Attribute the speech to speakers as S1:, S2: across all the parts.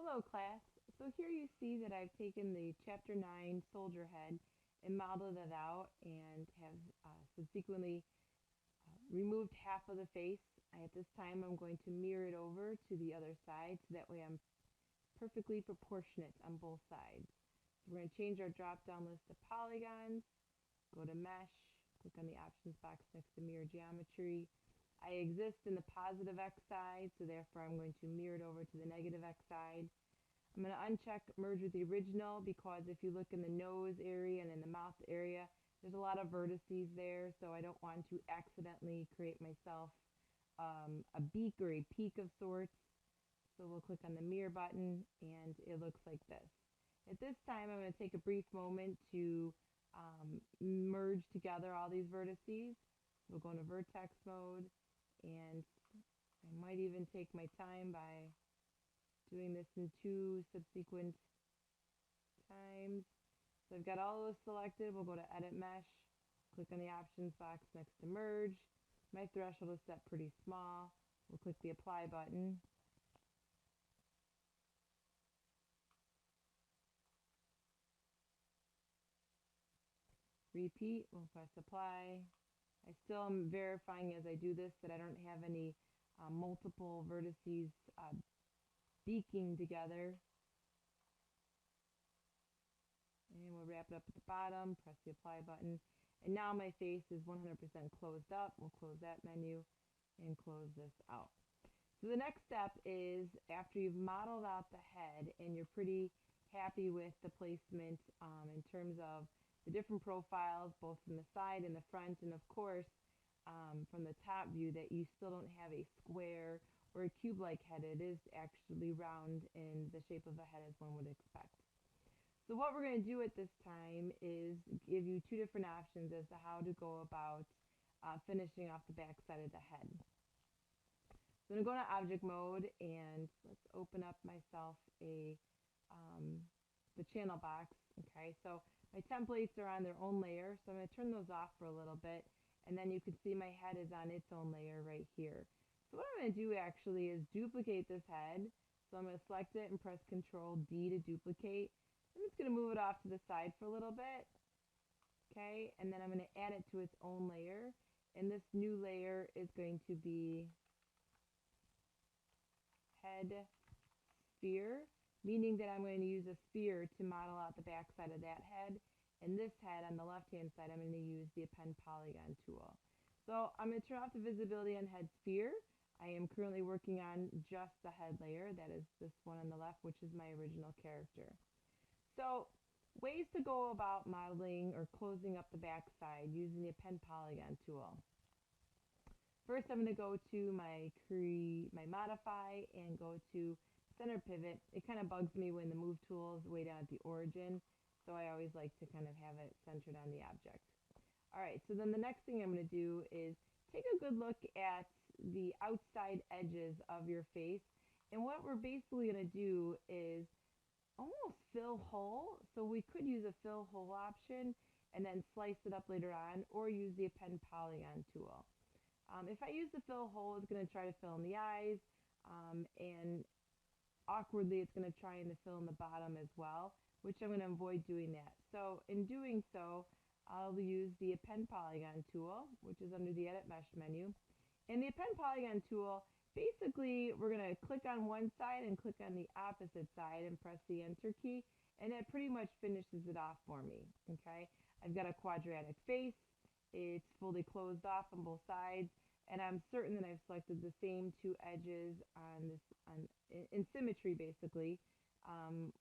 S1: Hello class. So here you see that I've taken the chapter 9 soldier head and modeled it out and have subsequently removed half of the face. At this time I'm going to mirror it over to the other side so that way I'm perfectly proportionate on both sides. So we're going to change our drop down list to polygons, go to mesh, click on the options box next to mirror geometry. I exist in the positive X side, so therefore I'm going to mirror it over to the negative X side. I'm going to uncheck merge with the original because if you look in the nose area and in the mouth area, there's a lot of vertices there, so I don't want to accidentally create myself a beak or a peak of sorts. So we'll click on the mirror button and it looks like this. At this time I'm going to take a brief moment to merge together all these vertices. We'll go into vertex mode and I might even take my time by doing this in 2 subsequent times. So I've got all those selected. We'll go to edit mesh, click on the options box next to merge. My threshold is set pretty small. We'll click the apply button. Repeat, we'll press apply. I still am verifying as I do this that I don't have any multiple vertices beaking together. And we'll wrap it up at the bottom, press the apply button. And now my face is 100% closed up. We'll close that menu and close this out. So the next step is after you've modeled out the head and you're pretty happy with the placement in terms of the different profiles, both from the side and the front, and of course from the top view that you still don't have a square or a cube-like head. It is actually round in the shape of a head as one would expect. So what we're going to do at this time is give you 2 different options as to how to go about finishing off the back side of the head. So I'm going to go to object mode and let's open up myself the channel box. Okay, so my templates are on their own layer, so I'm going to turn those off for a little bit, and then you can see my head is on its own layer right here. So what I'm going to do actually is duplicate this head. So I'm going to select it and press Control D to duplicate. I'm just going to move it off to the side for a little bit. Okay, and then I'm going to add it to its own layer. And this new layer is going to be head sphere, meaning that I'm going to use a sphere to model out the back side of that head. And this head on the left hand side, I'm going to use the Append Polygon tool. So I'm going to turn off the visibility on head sphere. I am currently working on just the head layer. That is this one on the left, which is my original character. So ways to go about modeling or closing up the back side using the Append Polygon tool. First I'm going to go to my modify and go to center pivot. It kind of bugs me when the move tool is way down at the origin, so I always like to kind of have it centered on the object. Alright, so then the next thing I'm going to do is take a good look at the outside edges of your face, and what we're basically going to do is almost fill hole. So we could use a fill hole option and then slice it up later on, or use the Append Polygon tool. If I use the fill hole, it's going to try to fill in the eyes, and awkwardly it's going to try to fill in the bottom as well, which I'm going to avoid doing that. So in doing so, I'll use the Append Polygon tool, which is under the Edit Mesh menu. And the Append Polygon tool, basically we're going to click on one side and click on the opposite side and press the Enter key, and that pretty much finishes it off for me. Okay, I've got a quadratic face. It's fully closed off on both sides, and I'm certain that I've selected the same 2 edges in symmetry basically,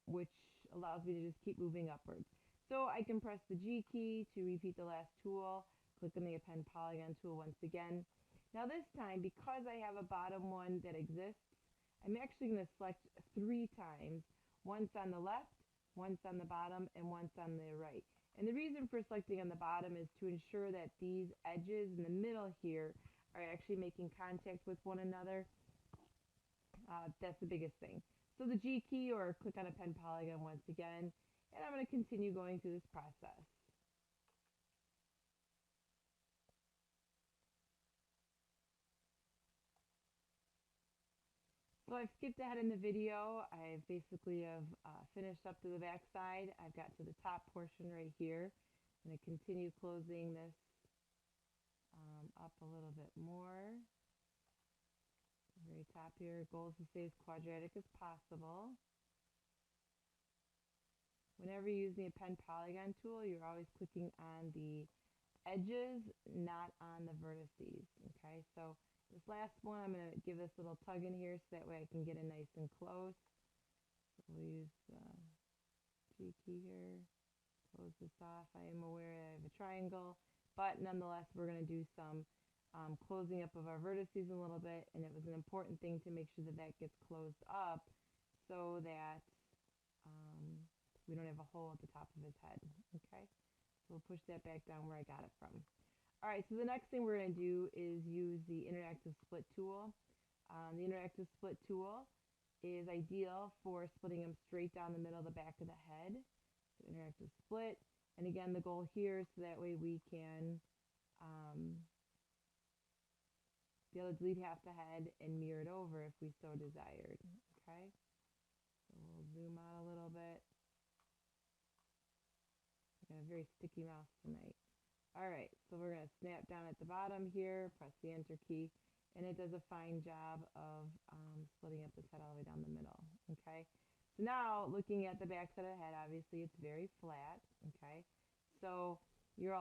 S1: which allows me to just keep moving upwards. So I can press the G key to repeat the last tool, click on the Append Polygon tool once again. Now this time, because I have a bottom one that exists, I'm actually going to select 3 times, once on the left, once on the bottom, and once on the right. And the reason for selecting on the bottom is to ensure that these edges in the middle here are actually making contact with one another. That's the biggest thing. So the G key, or click on Append Polygon once again, and I'm going to continue going through this process. So So I've skipped ahead in the video. I basically have finished up to the back side. I've got to the top portion right here. I'm going to continue closing this up a little bit more. Very top here. Goal is to stay as quadratic as possible. Whenever you use the Append Polygon tool, you're always clicking on the edges, not on the vertices. Okay, so this last one, I'm going to give this little tug in here so that way I can get it nice and close. So we'll use the G key here. Close this off. I am aware I have a triangle, but nonetheless, we're going to do some closing up of our vertices a little bit, and it was an important thing to make sure that that gets closed up so that we don't have a hole at the top of his head. Okay, so we'll push that back down where I got it from. All right, so the next thing we're going to do is use the interactive split tool. The interactive split tool is ideal for splitting them straight down the middle of the back of the head. So interactive split, and again, the goal here is so that way we can be able to delete half the head and mirror it over if we so desired. Okay, so we'll zoom out a little bit. I got a very sticky mouse tonight. All right, so we're going to snap down at the bottom here, press the enter key, and it does a fine job of splitting up this head all the way down the middle. Okay, so now looking at the back side of the head, obviously it's very flat. Okay, so your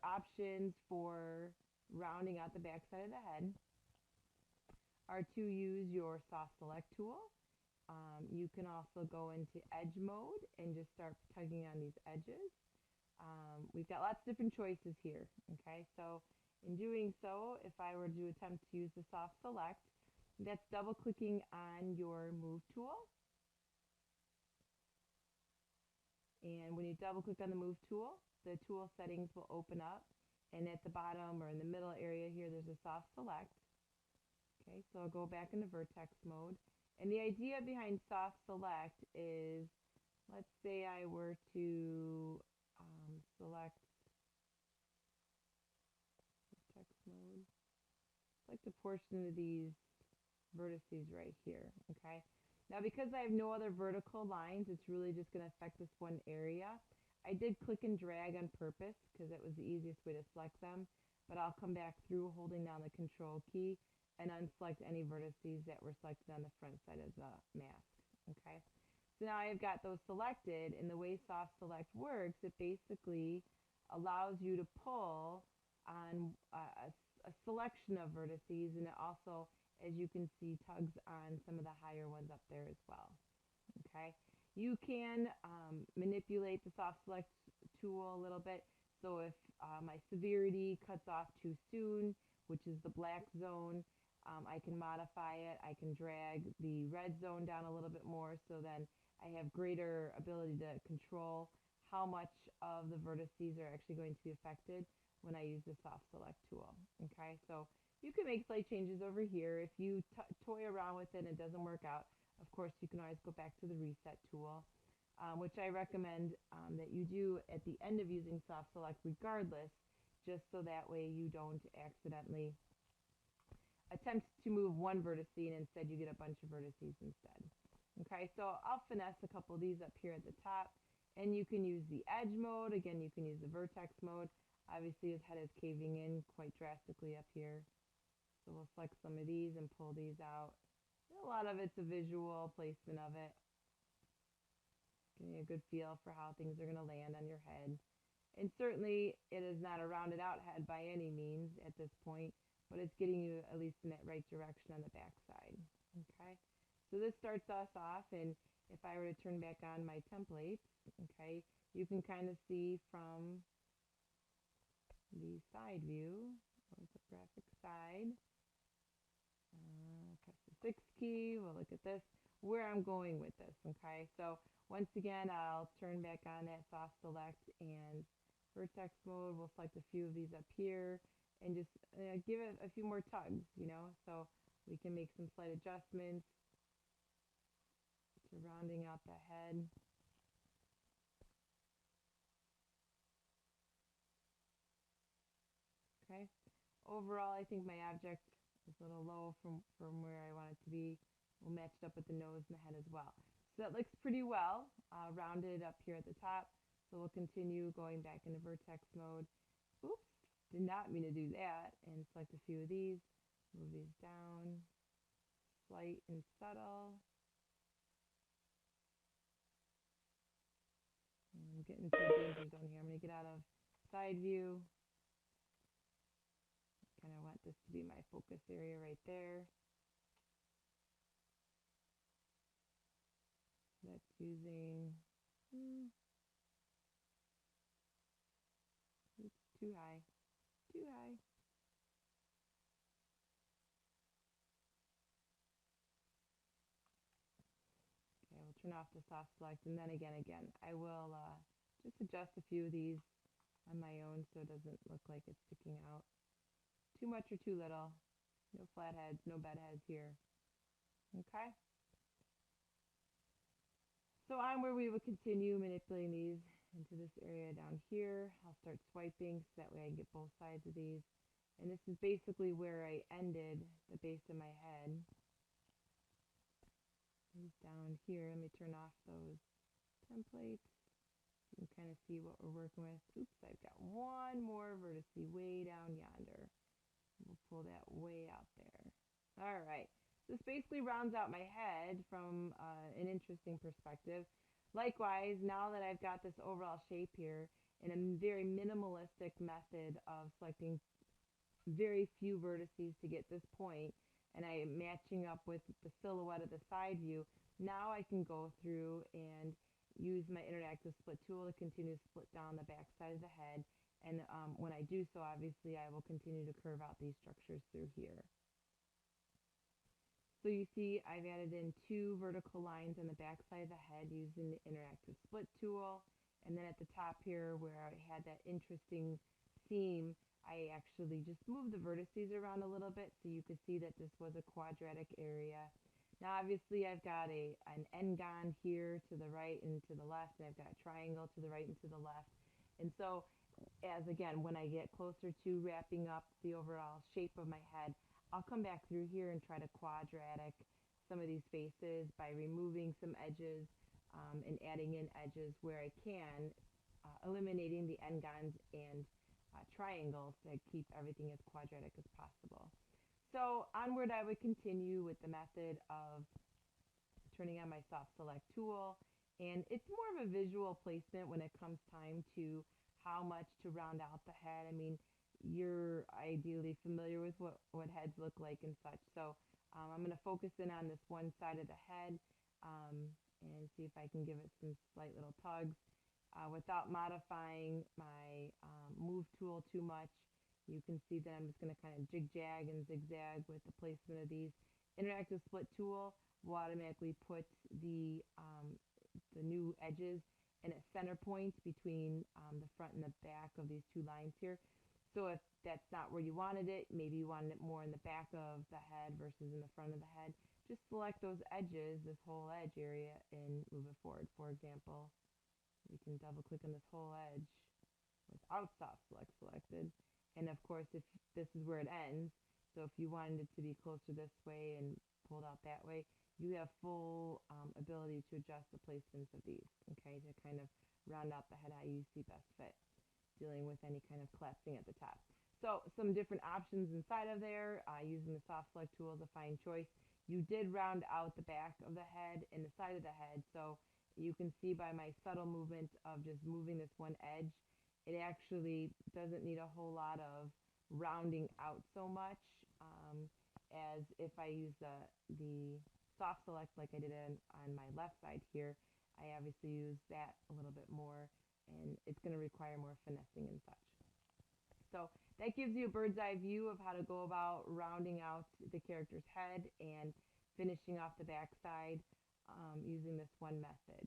S1: options for rounding out the back side of the head are to use your soft select tool. You can also go into edge mode and just start tugging on these edges. We've got lots of different choices here. Okay, so in doing so, if I were to attempt to use the soft select, that's double clicking on your move tool. And when you double click on the move tool, the tool settings will open up, and at the bottom or in the middle area here, there's a soft select. Okay, so I'll go back into vertex mode. And the idea behind soft select is, let's say I were to select vertex mode, select a portion of these vertices right here. Okay, now because I have no other vertical lines, it's really just going to affect this one area. I did click and drag on purpose because it was the easiest way to select them, but I'll come back through holding down the control key and unselect any vertices that were selected on the front side of the mask. Okay, so now I've got those selected, and the way soft select works, it basically allows you to pull on a selection of vertices, and it also, as you can see, tugs on some of the higher ones up there as well. Okay, you can manipulate the soft select tool a little bit. So if my severity cuts off too soon, which is the black zone, I can modify it. I can drag the red zone down a little bit more, so then I have greater ability to control how much of the vertices are actually going to be affected when I use the soft select tool. Okay, so you can make slight changes over here. If you toy around with it and it doesn't work out, of course, you can always go back to the reset tool, which I recommend that you do at the end of using soft select regardless, just so that way you don't accidentally attempt to move one vertex and instead you get a bunch of vertices instead. Okay, so I'll finesse a couple of these up here at the top, and you can use the edge mode. Again, you can use the vertex mode. Obviously his head is caving in quite drastically up here, so we'll select some of these and pull these out. A lot of it's a visual placement of it, giving you a good feel for how things are going to land on your head. And certainly it is not a rounded out head by any means at this point, but it's getting you at least in that right direction on the back side. Okay, so this starts us off, and if I were to turn back on my templates, okay, you can kind of see from the side view, or the graphic side, press the 6 key, we'll look at this, where I'm going with this. Okay, so once again, I'll turn back on that soft select and vertex mode. We'll select a few of these up here and just give it a few more tugs, so we can make some slight adjustments to rounding out the head. Okay, overall I think my object is a little low from where I want it to be. We'll match it up with the nose and the head as well. So that looks pretty well rounded up here at the top. So we'll continue going back into vertex mode. Oops, did not mean to do that. And select a few of these. Move these down. Slight and subtle. I'm getting to a danger zone here. I'm going to get out of side view. Kind of want this to be my focus area right there. That's using, oops, too high, too high. Okay, we'll turn off the soft select, and then again, I will just adjust a few of these on my own so it doesn't look like it's sticking out too much or too little. No flat heads, no bed heads here. Okay. So on where we will continue manipulating these into this area down here. I'll start swiping so that way I can get both sides of these. And this is basically where I ended the base of my head. These down here. Let me turn off those templates. You can kind of see what we're working with. Oops, I've got one more vertex way down yonder. We'll pull that way out there. All right. This basically rounds out my head from an interesting perspective. Likewise, now that I've got this overall shape here in a very minimalistic method of selecting very few vertices to get this point, and I am matching up with the silhouette of the side view, now I can go through and use my interactive split tool to continue to split down the back side of the head. And when I do so, obviously, I will continue to curve out these structures through here. So you see I've added in 2 vertical lines on the back side of the head using the interactive split tool. And then at the top here where I had that interesting seam, I actually just moved the vertices around a little bit so you could see that this was a quadratic area. Now obviously I've got an n-gon here to the right and to the left, and I've got a triangle to the right and to the left. And so as again, when I get closer to wrapping up the overall shape of my head, I'll come back through here and try to quadratic some of these faces by removing some edges and adding in edges where I can, eliminating the n-gons and triangles to keep everything as quadratic as possible. So onward I would continue with the method of turning on my soft select tool, and it's more of a visual placement when it comes time to how much to round out the head. I mean, you're ideally familiar with what heads look like and such. So I'm going to focus in on this one side of the head and see if I can give it some slight little tugs without modifying my move tool too much. You can see that I'm just going to kind of jig-jag and zigzag with the placement of these. Interactive split tool will automatically put the new edges in a center point between the front and the back of these 2 lines here. So if that's not where you wanted it, maybe you wanted it more in the back of the head versus in the front of the head, just select those edges, this whole edge area, and move it forward. For example, we can double click on this whole edge without soft select selected. And of course, if this is where it ends, so if you wanted it to be closer this way and pulled out that way, you have full ability to adjust the placements of these, okay, to kind of round out the head how you see best fit, dealing with any kind of collapsing at the top. So some different options inside of there, using the soft select tool is a fine choice. You did round out the back of the head and the side of the head, so you can see by my subtle movement of just moving this one edge, it actually doesn't need a whole lot of rounding out so much as if I use the soft select like I did on my left side here. I obviously use that a little bit more, and it's going to require more finessing and such. So that gives you a bird's eye view of how to go about rounding out the character's head and finishing off the back side using this one method.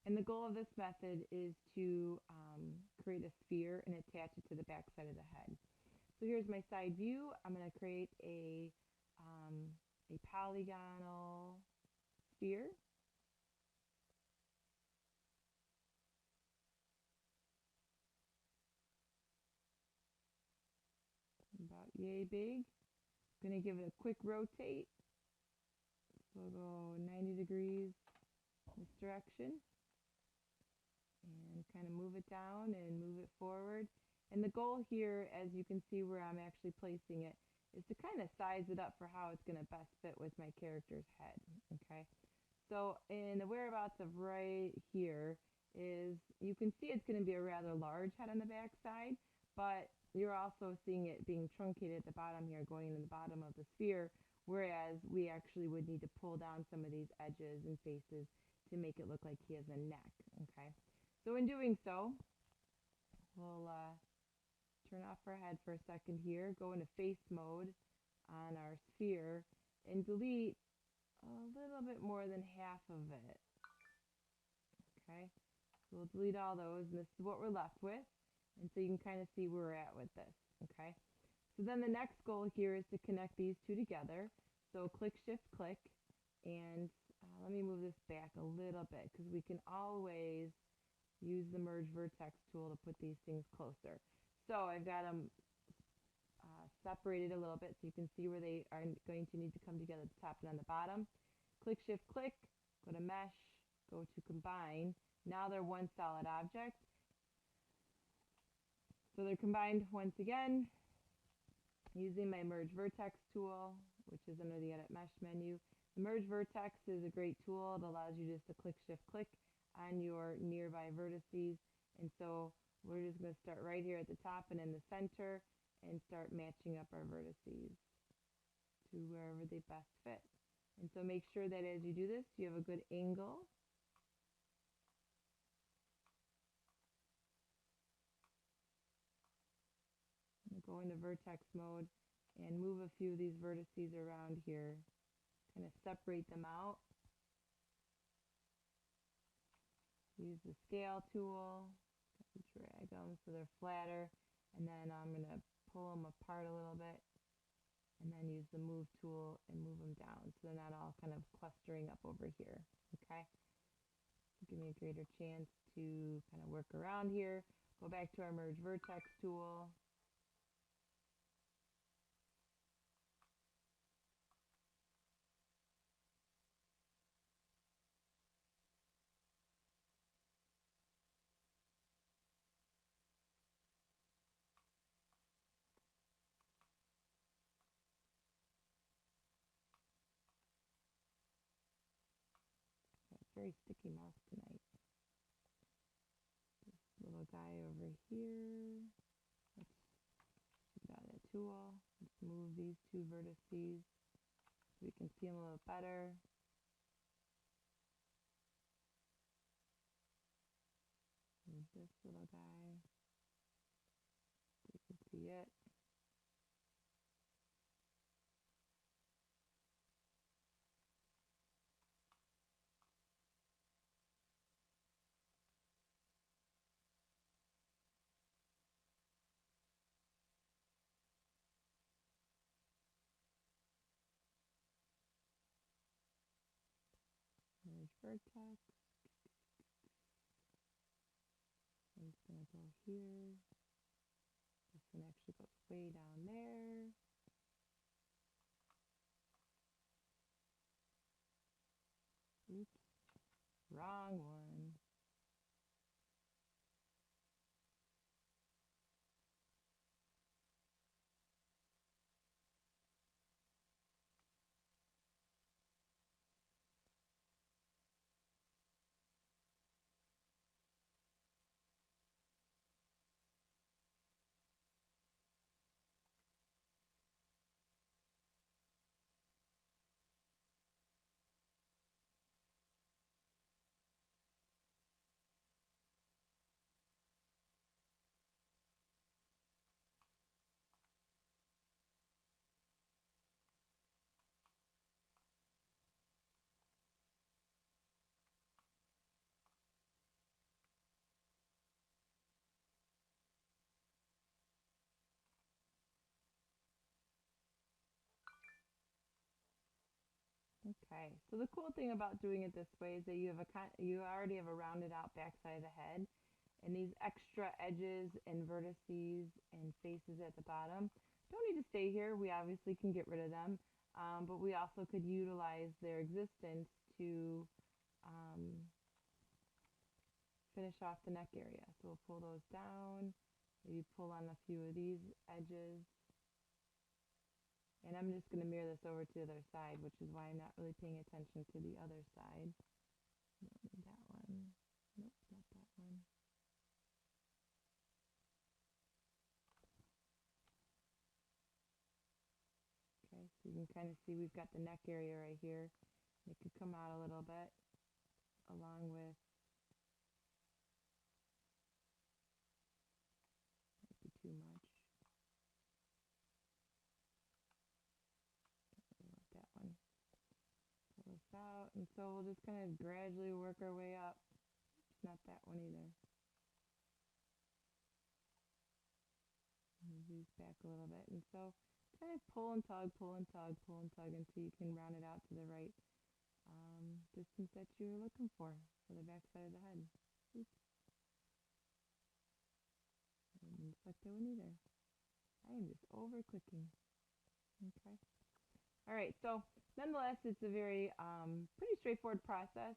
S1: And the goal of this method is to create a sphere and attach it to the back side of the head. So here's my side view. I'm going to create a polygonal sphere. About yay big. I'm going to give it a quick rotate. So we'll go 90 degrees this direction and kind of move it down and move it forward. And the goal here, as you can see where I'm actually placing it, is to kind of size it up for how it's going to best fit with my character's head. Okay, so in the whereabouts of right here is, you can see it's going to be a rather large head on the back side, but you're also seeing it being truncated at the bottom here, going in the bottom of the sphere, whereas we actually would need to pull down some of these edges and faces to make it look like he has a neck. Okay, so in doing so, we'll turn off our head for a second here, go into face mode on our sphere, and delete a little bit more than half of it. Okay, so we'll delete all those, and this is what we're left with. And so you can kind of see where we're at with this. Okay, so then the next goal here is to connect these two together. So click, shift, click, and let me move this back a little bit because we can always use the merge vertex tool to put these things closer. So I've got them separated a little bit so you can see where they are going to need to come together at the top and on the bottom. Click, shift, click, go to mesh, go to combine. Now they're one solid object. So they're combined once again using my merge vertex tool, which is under the edit mesh menu. The merge vertex is a great tool. It allows you just to click, shift, click on your nearby vertices. And so we're just going to start right here at the top and in the center and start matching up our vertices to wherever they best fit. And so make sure that as you do this, you have a good angle. Go into vertex mode and move a few of these vertices around here, kind of separate them out. Use the scale tool, drag them so they're flatter, and then I'm going to pull them apart a little bit, and then use the move tool and move them down so they're not all kind of clustering up over here. Okay, give me a greater chance to kind of work around here. Go back to our merge vertex tool. Very sticky mouse tonight. This little guy over here. Let's get out of that tool. Let's move these two vertices so we can see them a little better. Move this little guy so you can see it. Merge vertex. One's going to go here. This one actually goes way down there. Oops, wrong one. Okay, so the cool thing about doing it this way is that you already have a rounded out backside of the head, and these extra edges and vertices and faces at the bottom don't need to stay here. We obviously can get rid of them. but we also could utilize their existence to finish off the neck area. So we'll pull those down, maybe pull on a few of these edges. And I'm just going to mirror this over to the other side, which is why I'm not really paying attention to the other side. Don't need that one. Nope, not that one. Okay, so you can kind of see we've got the neck area right here. It could come out a little bit along with, might be too much. That one. Pull this out, and so we'll just kind of gradually work our way up. It's not that one either. Move these back a little bit, and so kind of pull and tug, pull and tug, pull and tug until you can round it out to the right distance that you're looking for the back side of the head. Oops. I didn't select that one either. I am just over clicking. Okay. All right, so nonetheless, it's a very pretty straightforward process.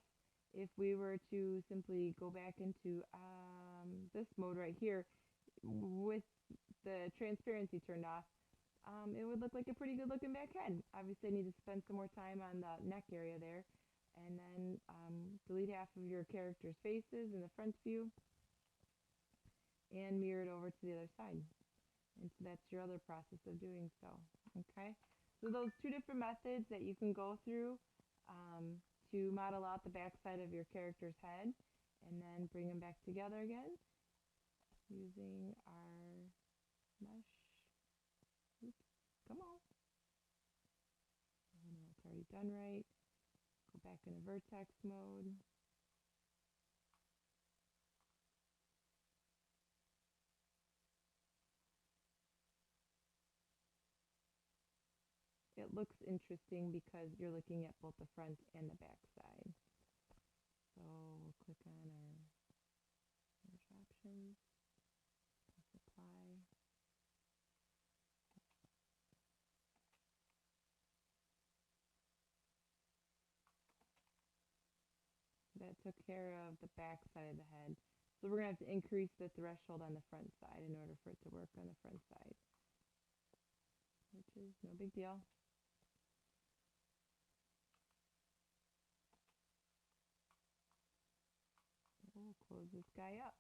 S1: If we were to simply go back into this mode right here with the transparency turned off, it would look like a pretty good looking back head. Obviously, I need to spend some more time on the neck area there, and then delete half of your character's faces in the front view and mirror it over to the other side. And so that's your other process of doing so. Okay, so those two different methods that you can go through to model out the back side of your character's head and then bring them back together again using our mesh. Oops, come on. Oh, no, it's already done right. Go back into vertex mode. It looks interesting because you're looking at both the front and the back side. So we'll click on our merge options, press apply. That took care of the back side of the head. So we're going to have to increase the threshold on the front side in order for it to work on the front side, which is no big deal. We'll close this guy up.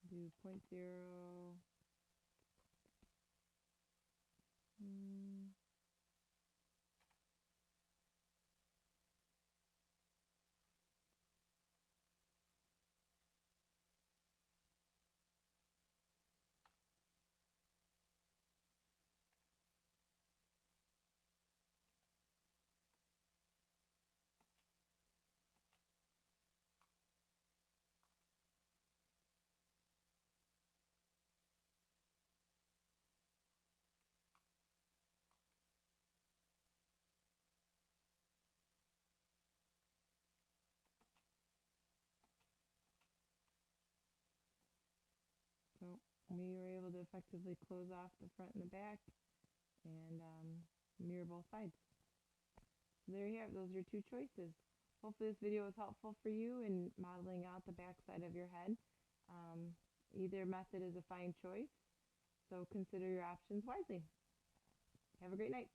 S1: Do 0.0. So we were able to effectively close off the front and the back and mirror both sides. So there you have it. Those are your two choices. Hopefully this video was helpful for you in modeling out the back side of your head. Either method is a fine choice, so consider your options wisely. Have a great night.